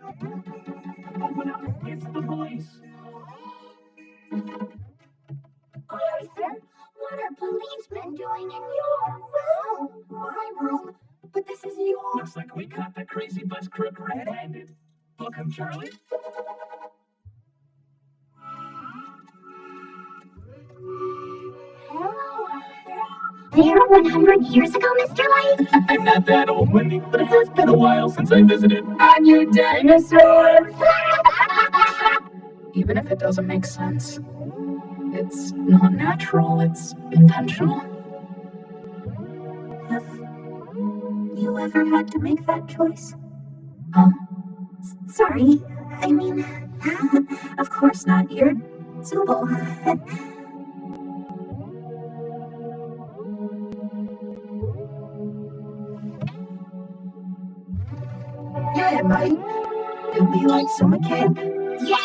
It's the voice. Arthur, what are policemen doing in your room? My room? But this is yours. Looks like we caught the crazy bus crook red-handed. Book him, Charlie. Hello, Arthur. There 100 years ago, Mr. Light? I'm not that old, Wendy, but it has been a while since I visited on you dinosaur. Even if it doesn't make sense, it's not natural, it's intentional. Have you ever had to make that choice? Huh? Sorry, I mean, of course not. You're Zubul. Yeah, it might. It'll be like summer camp. Yeah,